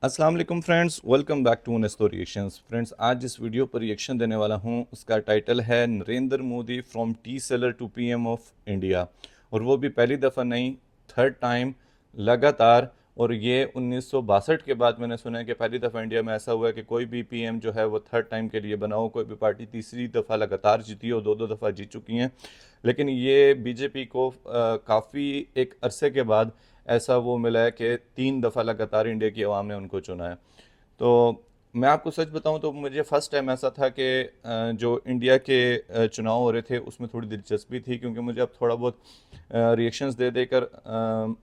अस्सलाम वालेकुम friends, welcome back to Nesto reactions. Friends, आज जिस वीडियो पर रिएक्शन देने वाला हूं उसका टाइटल है Narendra Modi from tea seller to PM of India. और वो भी पहली दफ़ा नहीं, थर्ड टाइम लगातार। और ये 1962 के बाद मैंने सुना है कि पहली दफ़ा इंडिया में ऐसा हुआ है कि कोई भी पीएम जो है वो थर्ड टाइम के लिए बना हो। कोई भी पार्टी तीसरी दफ़ा लगातार जीती हो, दो दो दफ़ा जीत चुकी हैं, लेकिन ये बीजेपी को काफ़ी एक अरसे के बाद ऐसा वो मिला है कि तीन दफ़ा लगातार इंडिया की आवाम ने उनको चुना है। तो मैं आपको सच बताऊं तो मुझे फ़र्स्ट टाइम ऐसा था कि जो इंडिया के चुनाव हो रहे थे उसमें थोड़ी दिलचस्पी थी, क्योंकि मुझे अब थोड़ा बहुत रिएक्शंस दे देकर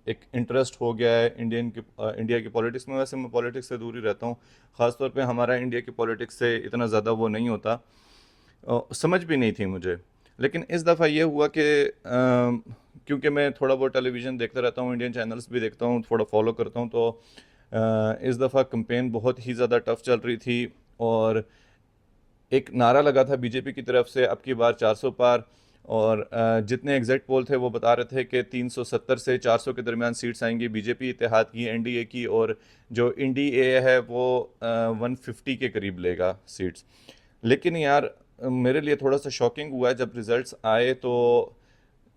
एक इंटरेस्ट हो गया है इंडिया की पॉलिटिक्स में। वैसे मैं पॉलिटिक्स से दूर ही रहता हूँ, ख़ासतौर पे हमारा इंडिया की पॉलिटिक्स से इतना ज़्यादा वो नहीं होता, समझ भी नहीं थी मुझे। लेकिन इस दफ़ा ये हुआ कि क्योंकि मैं थोड़ा बहुत टेलीविज़न देखता रहता हूँ, इंडियन चैनल्स भी देखता हूँ, थोड़ा फॉलो करता हूँ, तो इस दफ़ा कैंपेन बहुत ही ज़्यादा टफ चल रही थी। और एक नारा लगा था बीजेपी की तरफ से, अब की बार 400 पार। और जितने एग्जैक्ट पोल थे वो बता रहे थे कि 370 से 400 के दरमियान सीट्स आएंगी बीजेपी इत्तेहाद की, एनडीए की, और जो एनडीए है वो 150 के करीब लेगा सीट्स। लेकिन यार, मेरे लिए थोड़ा सा शॉकिंग हुआ है जब रिजल्ट्स आए तो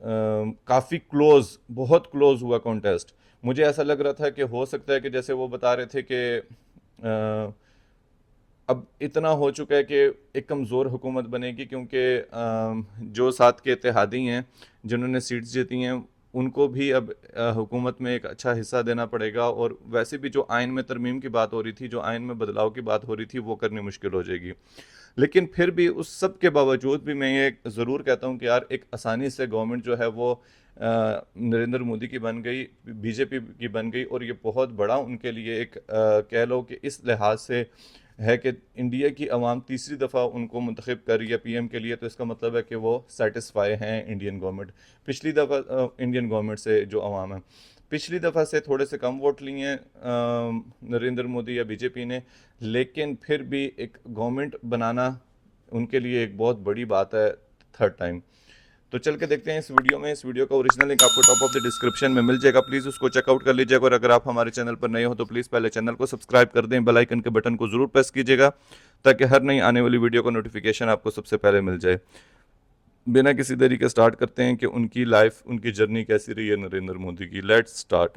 काफ़ी क्लोज, बहुत क्लोज हुआ कॉन्टेस्ट। मुझे ऐसा लग रहा था कि हो सकता है कि जैसे वो बता रहे थे कि अब इतना हो चुका है कि एक कमज़ोर हुकूमत बनेगी, क्योंकि जो साथ के इत्तेहादी हैं जिन्होंने सीट्स जीती हैं उनको भी अब हुकूमत में एक अच्छा हिस्सा देना पड़ेगा। और वैसे भी जो आइन में तरमीम की बात हो रही थी, जो आइन में बदलाव की बात हो रही थी, वो करनी मुश्किल हो जाएगी। लेकिन फिर भी उस सब के बावजूद भी मैं ये ज़रूर कहता हूँ कि यार, एक आसानी से गवर्नमेंट जो है वो नरेंद्र मोदी की बन गई, बीजेपी की बन गई। और ये बहुत बड़ा उनके लिए एक कह लो कि इस लिहाज से है कि इंडिया की आवाम तीसरी दफ़ा उनको मुंतखब कर रही है पीएम के लिए, तो इसका मतलब है कि वो सेटिस्फाई हैं इंडियन गवर्नमेंट। पिछली दफ़ा इंडियन गवर्नमेंट से जो आवाम है, पिछली दफ़ा से थोड़े से कम वोट लिए हैं नरेंद्र मोदी या बीजेपी ने, लेकिन फिर भी एक गवर्नमेंट बनाना उनके लिए एक बहुत बड़ी बात है थर्ड टाइम। तो चल के देखते हैं इस वीडियो में। इस वीडियो का ओरिजिनल लिंक आपको टॉप ऑफ द डिस्क्रिप्शन में मिल जाएगा, प्लीज़ उसको चेकआउट कर लीजिएगा। और अगर आप हमारे चैनल पर नए हो तो प्लीज़ पहले चैनल को सब्सक्राइब कर दें, बेल आइकन के बटन को ज़रूर प्रेस कीजिएगा ताकि हर नई आने वाली वीडियो का नोटिफिकेशन आपको सबसे पहले मिल जाए। बिना किसी देरी के स्टार्ट करते हैं कि उनकी लाइफ, उनकी जर्नी कैसी रही है नरेंद्र मोदी की। Let's start.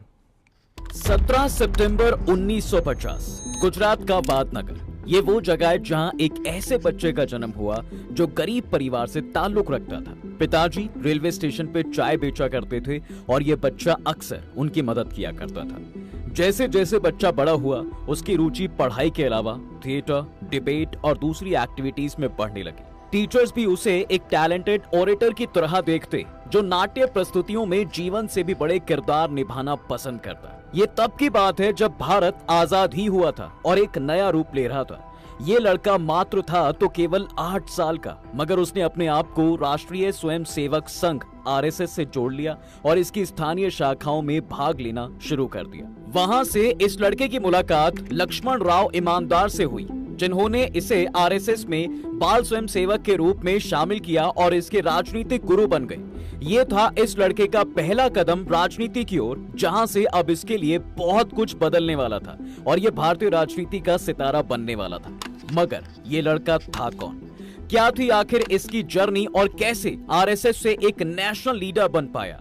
17 सितंबर 1950 गुजरात का वादनगर। ये वो जगह है जहां एक ऐसे बच्चे का जन्म हुआ जो गरीब परिवार से ताल्लुक रखता था। पिताजी रेलवे स्टेशन पे चाय बेचा करते थे और ये बच्चा अक्सर उनकी मदद किया करता था। जैसे जैसे बच्चा बड़ा हुआ, उसकी रुचि पढ़ाई के अलावा थिएटर, डिबेट और दूसरी एक्टिविटीज में बढ़ने लगी। टीचर्स भी उसे एक टैलेंटेड ओरेटर की तरह देखते, जो नाट्य प्रस्तुतियों में जीवन से भी बड़े किरदार निभाना पसंद करता। ये तब की बात है जब भारत आजाद ही हुआ था और एक नया रूप ले रहा था। ये लड़का मात्र था तो केवल 8 साल का, मगर उसने अपने आप को राष्ट्रीय स्वयंसेवक संघ आरएसएस से जोड़ लिया और इसकी स्थानीय शाखाओं में भाग लेना शुरू कर दिया। वहां से इस लड़के की मुलाकात लक्ष्मण राव ईमानदार से हुई, जिन्होंने इसे आरएसएस में बाल स्वयंसेवक के रूप में शामिल किया और इसके राजनीतिक गुरु बन गए। ये था इस लड़के का पहला कदम राजनीति की ओर, जहां से अब इसके लिए बहुत कुछ बदलने वाला था और ये भारतीय राजनीति का सितारा बनने वाला था। मगर ये लड़का था कौन? क्या थी आखिर इसकी जर्नी और कैसे आरएसएस से एक नेशनल लीडर बन पाया?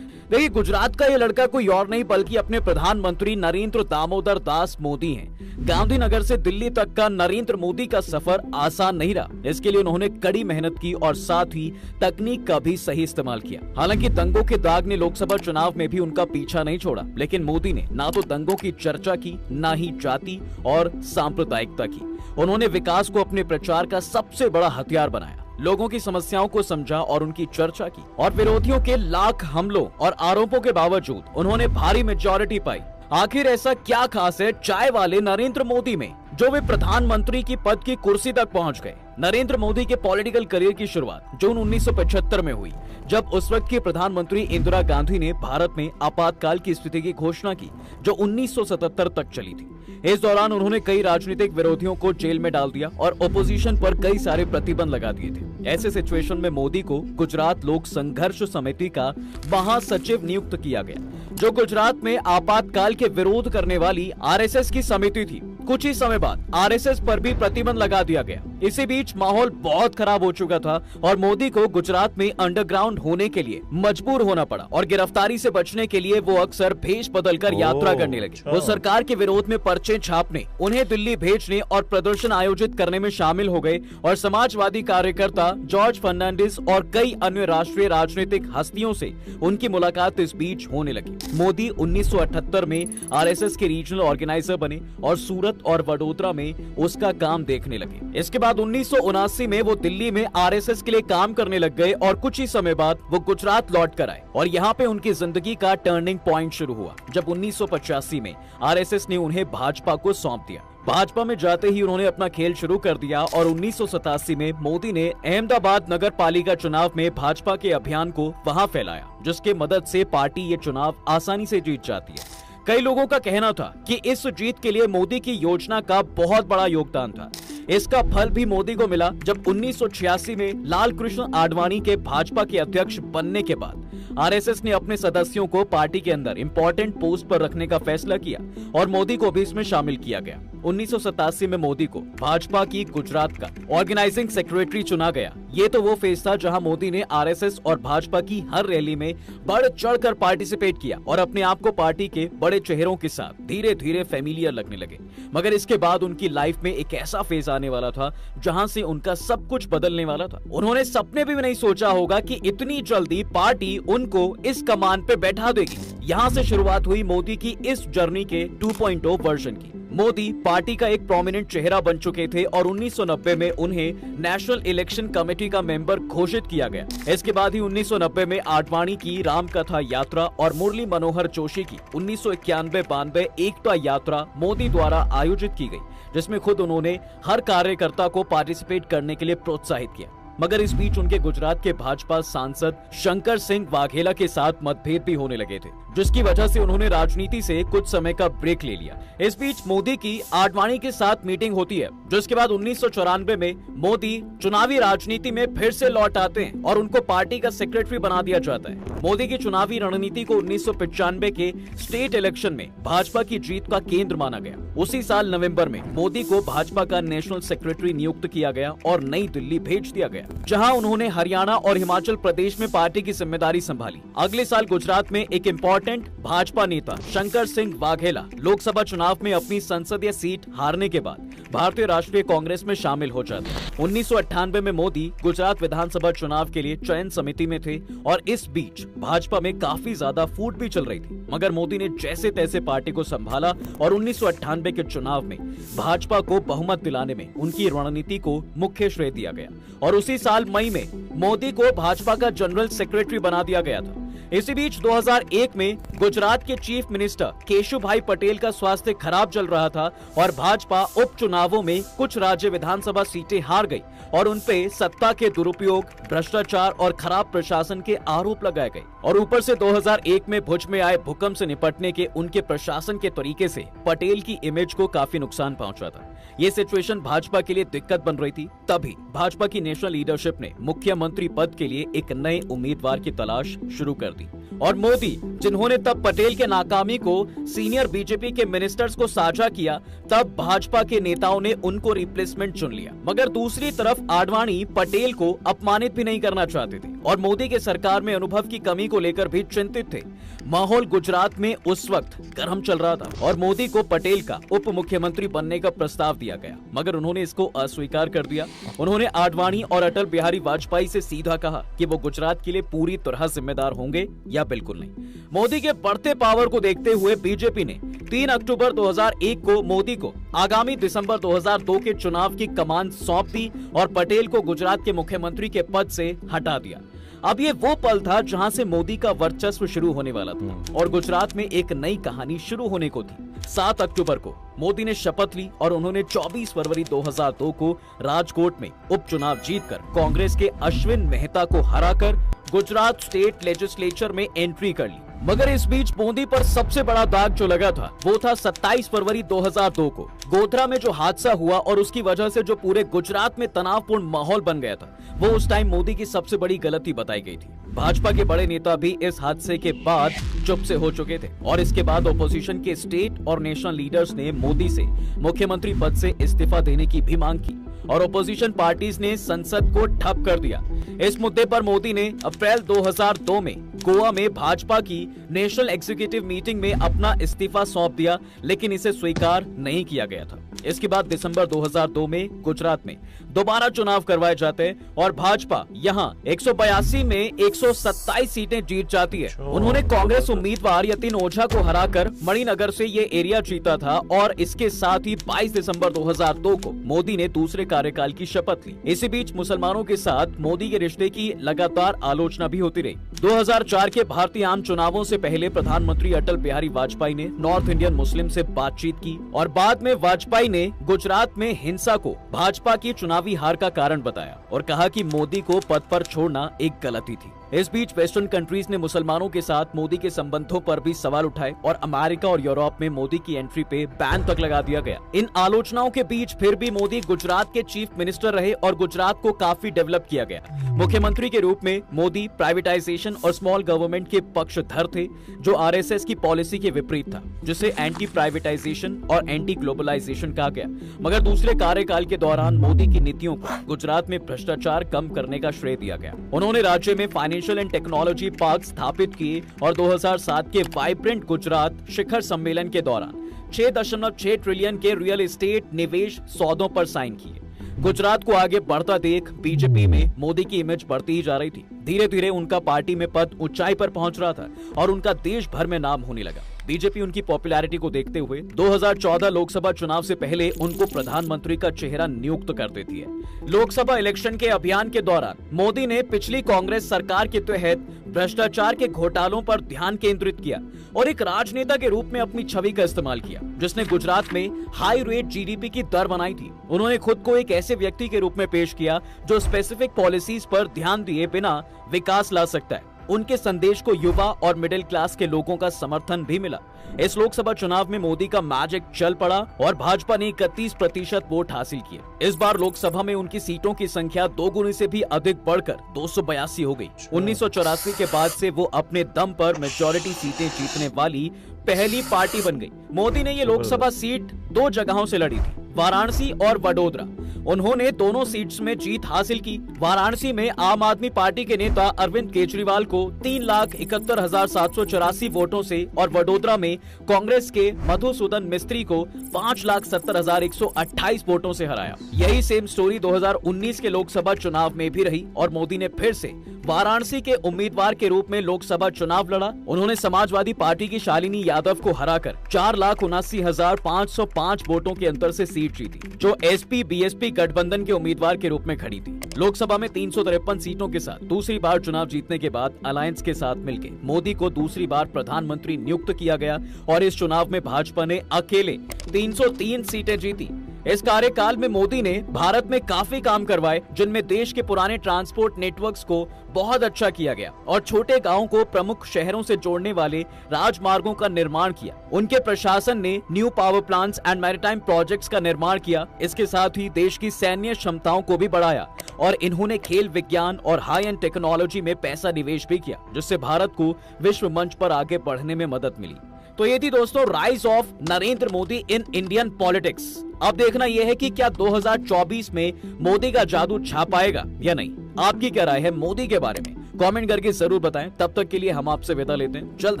देखिए, गुजरात का ये लड़का कोई और नहीं बल्कि अपने प्रधानमंत्री नरेंद्र दामोदर दास मोदी हैं। गांधीनगर से दिल्ली तक का नरेंद्र मोदी का सफर आसान नहीं रहा। इसके लिए उन्होंने कड़ी मेहनत की और साथ ही तकनीक का भी सही इस्तेमाल किया। हालांकि दंगों के दाग ने लोकसभा चुनाव में भी उनका पीछा नहीं छोड़ा, लेकिन मोदी ने ना तो दंगों की चर्चा की, ना ही जाति और सांप्रदायिकता की। उन्होंने विकास को अपने प्रचार का सबसे बड़ा हथियार बनाया, लोगों की समस्याओं को समझा और उनकी चर्चा की। और विरोधियों के लाख हमलों और आरोपों के बावजूद उन्होंने भारी मेजॉरिटी पाई। आखिर ऐसा क्या खास है चाय वाले नरेंद्र मोदी में जो वे प्रधानमंत्री की पद की कुर्सी तक पहुंच गए? नरेंद्र मोदी के पॉलिटिकल करियर की शुरुआत जून 1975 में हुई, जब उस वक्त की प्रधानमंत्री इंदिरा गांधी ने भारत में आपातकाल की स्थिति की घोषणा की, जो 1977 तक चली थी। इस दौरान उन्होंने कई राजनीतिक विरोधियों को जेल में डाल दिया और ओपोजिशन पर कई सारे प्रतिबंध लगा दिए थे। ऐसे सिचुएशन में मोदी को गुजरात लोक संघर्ष समिति का महासचिव नियुक्त किया गया, जो गुजरात में आपातकाल के विरोध करने वाली आरएसएस की समिति थी। कुछ ही समय बाद आरएसएस पर भी प्रतिबंध लगा दिया गया। इसी बीच माहौल बहुत खराब हो चुका था और मोदी को गुजरात में अंडरग्राउंड होने के लिए मजबूर होना पड़ा और गिरफ्तारी से बचने के लिए वो अक्सर भेष बदलकर यात्रा करने लगे। वो सरकार के विरोध में पर्चे छापने, उन्हें दिल्ली भेजने और प्रदर्शन आयोजित करने में शामिल हो गए और समाजवादी कार्यकर्ता जॉर्ज फर्नांडिस और कई अन्य राष्ट्रीय राजनीतिक हस्तियों से उनकी मुलाकात इस बीच होने लगी। मोदी 1978 में आरएसएस के रीजनल ऑर्गेनाइजर बने और सूरत और वडोदरा में उसका काम देखने लगे। इसके बाद 1979 में वो दिल्ली में आरएसएस के लिए काम करने लग गए और कुछ ही समय बाद वो गुजरात लौट कर आए और यहाँ पे उनकी जिंदगी का टर्निंग पॉइंट शुरू हुआ, जब 1985 में आरएसएस ने उन्हें भाजपा को सौंप दिया। भाजपा में जाते ही उन्होंने अपना खेल शुरू कर दिया और 1987 में मोदी ने अहमदाबाद नगर पालिका चुनाव में भाजपा के अभियान को वहां फैलाया, जिसके मदद से पार्टी ये चुनाव आसानी से जीत जाती है। कई लोगों का कहना था कि इस जीत के लिए मोदी की योजना का बहुत बड़ा योगदान था। इसका फल भी मोदी को मिला, जब 1986 में लाल कृष्ण आडवाणी के भाजपा के अध्यक्ष बनने के बाद आरएसएस ने अपने सदस्यों को पार्टी के अंदर इंपॉर्टेंट पोस्ट पर रखने का फैसला किया और मोदी को भी इसमें शामिल किया गया। 1987 में मोदी को भाजपा की गुजरात का ऑर्गेनाइजिंग सेक्रेटरी चुना गया। ये तो वो फेज था जहां मोदी ने आरएसएस और भाजपा की हर रैली में बढ़ चढ़कर पार्टिसिपेट किया और अपने आप को पार्टी के बड़े चेहरों के साथ धीरे धीरे फेमिलियर लगने लगे। मगर इसके बाद उनकी लाइफ में एक ऐसा फेज आने वाला था जहां से उनका सब कुछ बदलने वाला था। उन्होंने सपने भी नहीं सोचा होगा कि इतनी जल्दी पार्टी उनको इस कमान पे बैठा देगी। यहाँ से शुरुआत हुई मोदी की इस जर्नी के 2.0 वर्जन की। मोदी पार्टी का एक प्रोमिनेंट चेहरा बन चुके थे और 1990 में उन्हें नेशनल इलेक्शन कमेटी का मेंबर घोषित किया गया। इसके बाद ही 1990 में आडवाणी की रामकथा यात्रा और मुरली मनोहर जोशी की 1991-92 एकता यात्रा मोदी द्वारा आयोजित की गई, जिसमें खुद उन्होंने हर कार्यकर्ता को पार्टिसिपेट करने के लिए प्रोत्साहित किया। मगर इस बीच उनके गुजरात के भाजपा सांसद शंकर सिंह वाघेला के साथ मतभेद भी होने लगे थे, जिसकी वजह से उन्होंने राजनीति से कुछ समय का ब्रेक ले लिया। इस बीच मोदी की आडवाणी के साथ मीटिंग होती है, जिसके बाद 1994 में मोदी चुनावी राजनीति में फिर से लौट आते हैं और उनको पार्टी का सेक्रेटरी बना दिया जाता है। मोदी की चुनावी रणनीति को 1995 के स्टेट इलेक्शन में भाजपा की जीत का केंद्र माना गया। उसी साल नवंबर में मोदी को भाजपा का नेशनल सेक्रेटरी नियुक्त किया गया और नई दिल्ली भेज दिया गया, जहां उन्होंने हरियाणा और हिमाचल प्रदेश में पार्टी की जिम्मेदारी संभाली। अगले साल गुजरात में एक इम्पोर्टेंट भाजपा नेता शंकर सिंह वाघेला लोकसभा चुनाव में अपनी संसदीय सीट हारने के बाद भारतीय राष्ट्रीय कांग्रेस में शामिल हो जाते हैं। 1998 में मोदी गुजरात विधानसभा चुनाव के लिए चयन समिति में थे और इस बीच भाजपा में काफी ज्यादा फूट भी चल रही थी। मगर मोदी ने जैसे तैसे पार्टी को संभाला और 1998 के चुनाव में भाजपा को बहुमत दिलाने में उनकी रणनीति को मुख्य श्रेय दिया गया और उसी साल मई में मोदी को भाजपा का जनरल सेक्रेटरी बना दिया गया था। इसी बीच 2001 में गुजरात के चीफ मिनिस्टर केशुभाई पटेल का स्वास्थ्य खराब चल रहा था और भाजपा उपचुनावों में कुछ राज्य विधानसभा सीटें हार गई और उनपे सत्ता के दुरुपयोग, भ्रष्टाचार और खराब प्रशासन के आरोप लगाए गए। और ऊपर से 2001 में भुज में आए भूकंप से निपटने के उनके प्रशासन के तरीके से पटेल की इमेज को काफी नुकसान पहुंचा था। ये सिचुएशन भाजपा के लिए दिक्कत बन रही थी। तभी भाजपा की नेशनल लीडरशिप ने मुख्यमंत्री पद के लिए एक नए उम्मीदवार की तलाश शुरू कर दी और मोदी, जिन्होंने तब पटेल के नाकामी को सीनियर बीजेपी के मिनिस्टर्स को साझा किया, तब भाजपा के नेताओं ने उनको रिप्लेसमेंट चुन लिया। मगर दूसरी तरफ आडवाणी पटेल को अपमानित भी नहीं करना चाहते थे और मोदी के सरकार में अनुभव की कमी को लेकर भी चिंतित थे। माहौल गुजरात में उस वक्त गर्म चल रहा था और मोदी को पटेल का उप मुख्यमंत्री बनने का प्रस्ताव दिया गया, मगर उन्होंने इसको अस्वीकार कर दिया। उन्होंने आडवाणी और अटल बिहारी वाजपेयी से सीधा कहा कि वो गुजरात के लिए पूरी तरह जिम्मेदार होंगे या बिल्कुल नहीं। मोदी के बढ़ते पावर को देखते हुए बीजेपी ने 3 अक्टूबर 2001 को मोदी को आगामी दिसंबर 2002 के चुनाव की कमान सौंप दी और पटेल को गुजरात के मुख्यमंत्री के पद से हटा दिया। अब ये वो पल था जहां से मोदी का वर्चस्व शुरू होने वाला था और गुजरात में एक नई कहानी शुरू होने को थी। 7 अक्टूबर को मोदी ने शपथ ली और उन्होंने 24 फरवरी 2002 को राजकोट में उपचुनाव जीतकर कांग्रेस के अश्विन मेहता को हराकर गुजरात स्टेट लेजिस्लेचर में एंट्री कर ली। मगर इस बीच मोदी पर सबसे बड़ा दाग जो लगा था वो था 27 फरवरी 2002 को गोधरा में जो हादसा हुआ और उसकी वजह से जो पूरे गुजरात में तनावपूर्ण माहौल बन गया था, वो उस टाइम मोदी की सबसे बड़ी गलती बताई गई थी। भाजपा के बड़े नेता भी इस हादसे के बाद चुप से हो चुके थे और इसके बाद ओपोजिशन के स्टेट और नेशनल लीडर्स ने मोदी से मुख्यमंत्री पद से इस्तीफा देने की भी मांग की और ओपोजिशन पार्टीज ने संसद को ठप कर दिया। इस मुद्दे पर मोदी ने अप्रैल 2002 में गोवा में भाजपा की नेशनल एग्जीक्यूटिव मीटिंग में अपना इस्तीफा सौंप दिया, लेकिन इसे स्वीकार नहीं किया गया था। इसके बाद दिसंबर 2002 में गुजरात में दोबारा चुनाव करवाए जाते हैं और भाजपा यहां 182 में 127 सीटें जीत जाती है। उन्होंने कांग्रेस उम्मीदवार यतीन ओझा को हराकर मणिनगर से ये एरिया जीता था और इसके साथ ही 22 दिसंबर 2002 को मोदी ने दूसरे कार्यकाल की शपथ ली। इसी बीच मुसलमानों के साथ मोदी के रिश्ते की लगातार आलोचना भी होती रही। 2004 के भारतीय आम चुनावों से पहले प्रधानमंत्री अटल बिहारी वाजपेयी ने नॉर्थ इंडियन मुस्लिम से बातचीत की और बाद में वाजपेयी ने गुजरात में हिंसा को भाजपा की चुनावी हार का कारण बताया और कहा कि मोदी को पद पर छोड़ना एक गलती थी। इस बीच वेस्टर्न कंट्रीज ने मुसलमानों के साथ मोदी के संबंधों पर भी सवाल उठाए और अमेरिका और यूरोप में मोदी की एंट्री पे बैन तक लगा दिया गया। इन आलोचनाओं के बीच फिर भी मोदी गुजरात के चीफ मिनिस्टर रहे और गुजरात को काफी डेवलप किया गया। मुख्यमंत्री के रूप में मोदी प्राइवेटाइजेशन और स्मॉल गवर्नमेंट के पक्षधर थे, जो आरएसएस की पॉलिसी के विपरीत था, जिसे एंटी प्राइवेटाइजेशन और एंटी ग्लोबलाइजेशन कहा गया। मगर दूसरे कार्यकाल के दौरान मोदी की नीतियों को गुजरात में भ्रष्टाचार कम करने का श्रेय दिया गया। उन्होंने राज्य में फाइनेंशियल एंड टेक्नोलॉजी पार्क स्थापित किए और 2007 के वाइब्रेंट गुजरात शिखर सम्मेलन के दौरान 6.6 ट्रिलियन के रियल एस्टेट निवेश सौदों पर साइन किए। गुजरात को आगे बढ़ता देख बीजेपी में मोदी की इमेज बढ़ती ही जा रही थी। धीरे धीरे उनका पार्टी में पद ऊंचाई पर पहुंच रहा था और उनका देश भर में नाम होने लगा। बीजेपी उनकी पॉपुलैरिटी को देखते हुए 2014 लोकसभा चुनाव से पहले उनको प्रधानमंत्री का चेहरा नियुक्त कर देती है। लोकसभा इलेक्शन के अभियान के दौरान मोदी ने पिछली कांग्रेस सरकार के तहत भ्रष्टाचार के घोटालों पर ध्यान केंद्रित किया और एक राजनेता के रूप में अपनी छवि का इस्तेमाल किया, जिसने गुजरात में हाई रेट जीडीपी की दर बनाई थी। उन्होंने खुद को एक ऐसे व्यक्ति के रूप में पेश किया जो स्पेसिफिक पॉलिसीज पर ध्यान दिए बिना विकास ला सकता है। उनके संदेश को युवा और मिडिल क्लास के लोगों का समर्थन भी मिला। इस लोकसभा चुनाव में मोदी का मैजिक चल पड़ा और भाजपा ने 31% वोट हासिल किए। इस बार लोकसभा में उनकी सीटों की संख्या 2 गुने से भी अधिक बढ़कर 282 हो गई। 1984 के बाद से वो अपने दम पर मेजॉरिटी सीटें जीतने वाली पहली पार्टी बन गई। मोदी ने ये लोकसभा सीट 2 जगहों से लड़ी थी, वाराणसी और वडोदरा। उन्होंने दोनों सीट्स में जीत हासिल की। वाराणसी में आम आदमी पार्टी के नेता अरविंद केजरीवाल को 3,71,784 वोटों से और वडोदरा में कांग्रेस के मधुसूदन मिस्त्री को 5,70,128 वोटों से हराया। यही सेम स्टोरी 2019 के लोकसभा चुनाव में भी रही और मोदी ने फिर से वाराणसी के उम्मीदवार के रूप में लोकसभा चुनाव लड़ा। उन्होंने समाजवादी पार्टी की शालिनी यादव को हराकर 4,79,505 वोटों के अंतर से सीट जीती, जो एसपी बीएसपी गठबंधन के उम्मीदवार के रूप में खड़ी थी। लोकसभा में 353 सीटों के साथ दूसरी बार चुनाव जीतने के बाद अलायंस के साथ मिलकर मोदी को दूसरी बार प्रधानमंत्री नियुक्त किया गया और इस चुनाव में भाजपा ने अकेले 303 सीटें जीती। इस कार्यकाल में मोदी ने भारत में काफी काम करवाए, जिनमें देश के पुराने ट्रांसपोर्ट नेटवर्क्स को बहुत अच्छा किया गया और छोटे गांवों को प्रमुख शहरों से जोड़ने वाले राजमार्गों का निर्माण किया। उनके प्रशासन ने new power plants and maritime projects का निर्माण किया। इसके साथ ही देश की सैन्य क्षमताओं को भी बढ़ाया और इन्होंने खेल विज्ञान और हाई एंड टेक्नोलॉजी में पैसा निवेश भी किया, जिससे भारत को विश्व मंच पर आगे बढ़ने में मदद मिली। तो ये थी दोस्तों rise of Narendra Modi in Indian politics. अब देखना यह है कि क्या 2024 में मोदी का जादू छा पाएगा या नहीं। आपकी क्या राय है मोदी के बारे में, कमेंट करके जरूर बताएं। तब तक के लिए हम आपसे विदा लेते हैं। जल्द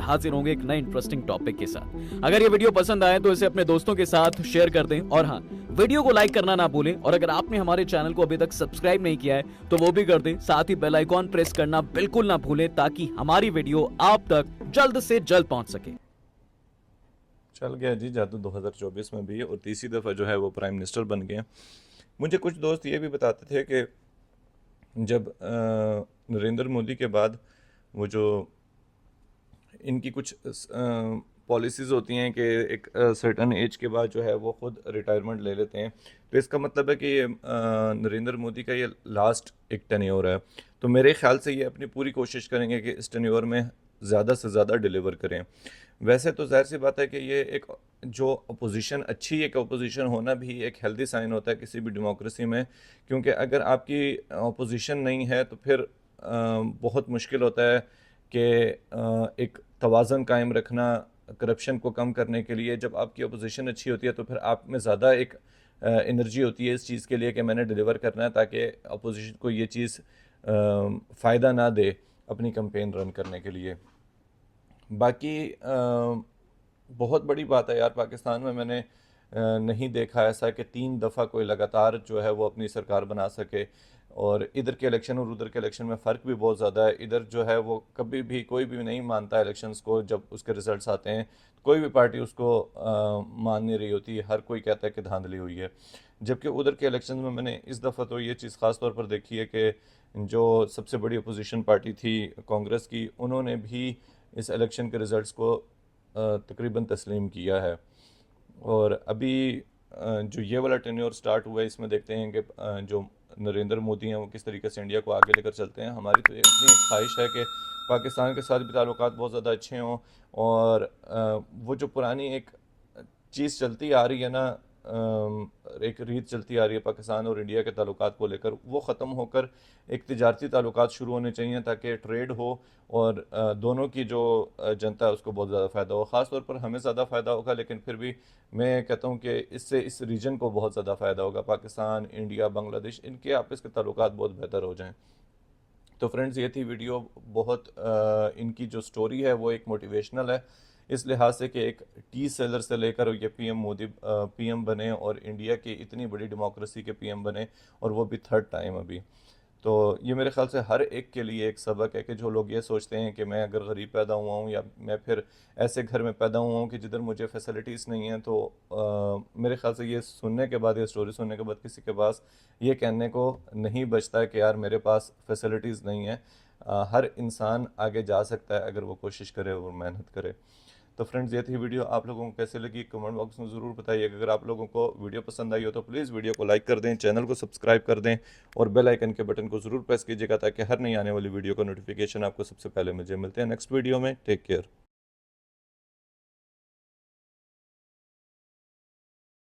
हाजिर होंगे एक नए इंटरेस्टिंग टॉपिक के साथ। अगर ये वीडियो पसंद आए तो इसे अपने दोस्तों के साथ शेयर कर दें और हाँ, वीडियो को लाइक करना ना भूलें और अगर आपने हमारे चैनल को अभी तक सब्सक्राइब नहीं किया है तो वो भी कर दें। साथ ही बेल आइकॉन प्रेस करना बिल्कुल ना भूलें ताकि हमारी वीडियो आप तक जल्द से जल्द पहुंच सके। चल गया जी जादू 2024 में भी, और तीसरी दफ़ा जो है वो प्राइम मिनिस्टर बन गए। मुझे कुछ दोस्त ये भी बताते थे कि जब नरेंद्र मोदी के बाद वो जो इनकी कुछ पॉलिसीज़ होती हैं कि एक सर्टन एज के बाद जो है वो खुद रिटायरमेंट ले लेते हैं। तो इसका मतलब है कि ये नरेंद्र मोदी का ये लास्ट एक टेन्योर है। तो मेरे ख्याल से ये अपनी पूरी कोशिश करेंगे कि इस टेन्योर में ज़्यादा से ज़्यादा डिलीवर करें। वैसे तो ज़ाहिर सी बात है कि ये एक जो अपोजिशन अच्छी एक अपोजिशन होना भी एक हेल्दी साइन होता है किसी भी डेमोक्रेसी में, क्योंकि अगर आपकी अपोजिशन नहीं है तो फिर बहुत मुश्किल होता है कि एक तवाज़न कायम रखना करप्शन को कम करने के लिए। जब आपकी अपोजिशन अच्छी होती है तो फिर आप में ज़्यादा एक एनर्जी होती है इस चीज़ के लिए कि मैंने डिलीवर करना है, ताकि अपोजिशन को ये चीज़ फ़ायदा ना दे अपनी कैंपेन रन करने के लिए। बाकी बहुत बड़ी बात है यार, पाकिस्तान में मैंने नहीं देखा ऐसा कि 3 दफ़ा कोई लगातार जो है वो अपनी सरकार बना सके। और इधर के इलेक्शन और उधर के इलेक्शन में फ़र्क भी बहुत ज़्यादा है। इधर जो है वो कभी भी कोई भी नहीं मानता इलेक्शंस को, जब उसके रिज़ल्ट्स आते हैं कोई भी पार्टी उसको मान नहीं रही होती, हर कोई कहता है कि धांधली हुई है। जबकि उधर के इलेक्शन में मैंने इस दफ़ा तो ये चीज़ ख़ास तौर पर देखी है कि जो सबसे बड़ी अपोजिशन पार्टी थी कांग्रेस की, उन्होंने भी इस इलेक्शन के रिज़ल्ट्स को तकरीबन तस्लीम किया है। और अभी जो ये वाला टेन्योर स्टार्ट हुआ है इसमें देखते हैं कि जो नरेंद्र मोदी हैं वो किस तरीके से इंडिया को आगे लेकर चलते हैं। हमारी तो अपनी एक ख्वाहिश है कि पाकिस्तान के साथ भी ताल्लुकात बहुत ज़्यादा अच्छे हों, और वो जो पुरानी एक चीज़ चलती आ रही है ना, एक रीत चलती आ रही है पाकिस्तान और इंडिया के ताल्लुकात को लेकर, वो ख़त्म होकर एक तिजारती ताल्लुकात शुरू होने चाहिए ताकि ट्रेड हो और दोनों की जो जनता है उसको बहुत ज़्यादा फ़ायदा हो। ख़ास तौर पर हमें ज़्यादा फ़ायदा होगा, लेकिन फिर भी मैं कहता हूँ कि इससे इस रीजन को बहुत ज़्यादा फ़ायदा होगा। पाकिस्तान, इंडिया, बांग्लादेश, इनके आपस के ताल्लुकात बहुत बेहतर हो जाएँ। तो फ्रेंड्स, ये थी वीडियो। बहुत इनकी जो स्टोरी है वो एक मोटिवेशनल है इस लिहाज से कि एक टी सेलर से लेकर ये पीएम मोदी पीएम बने और इंडिया की इतनी बड़ी डेमोक्रेसी के पीएम बने, और वो भी 3rd टाइम अभी। तो ये मेरे ख्याल से हर एक के लिए एक सबक है कि जो लोग ये सोचते हैं कि मैं अगर गरीब पैदा हुआ हूँ या मैं फिर ऐसे घर में पैदा हुआ हूँ कि जिधर मुझे फैसिलिटीज़ नहीं हैं, तो मेरे ख्याल से ये सुनने के बाद, ये स्टोरी सुनने के बाद किसी के पास ये कहने को नहीं बचता है कि यार मेरे पास फैसिलिटीज़ नहीं है। हर इंसान आगे जा सकता है अगर वो कोशिश करे और मेहनत करे। तो फ्रेंड्स, ये थी वीडियो। आप लोगों को कैसे लगी कमेंट बॉक्स में ज़रूर बताइएगा। अगर आप लोगों को वीडियो पसंद आई हो तो प्लीज़ वीडियो को लाइक कर दें, चैनल को सब्सक्राइब कर दें और बेल आइकन के बटन को ज़रूर प्रेस कीजिएगा ताकि हर नई आने वाली वीडियो का नोटिफिकेशन आपको सबसे पहले मुझे मिलते हैं। नेक्स्ट वीडियो में टेक केयर।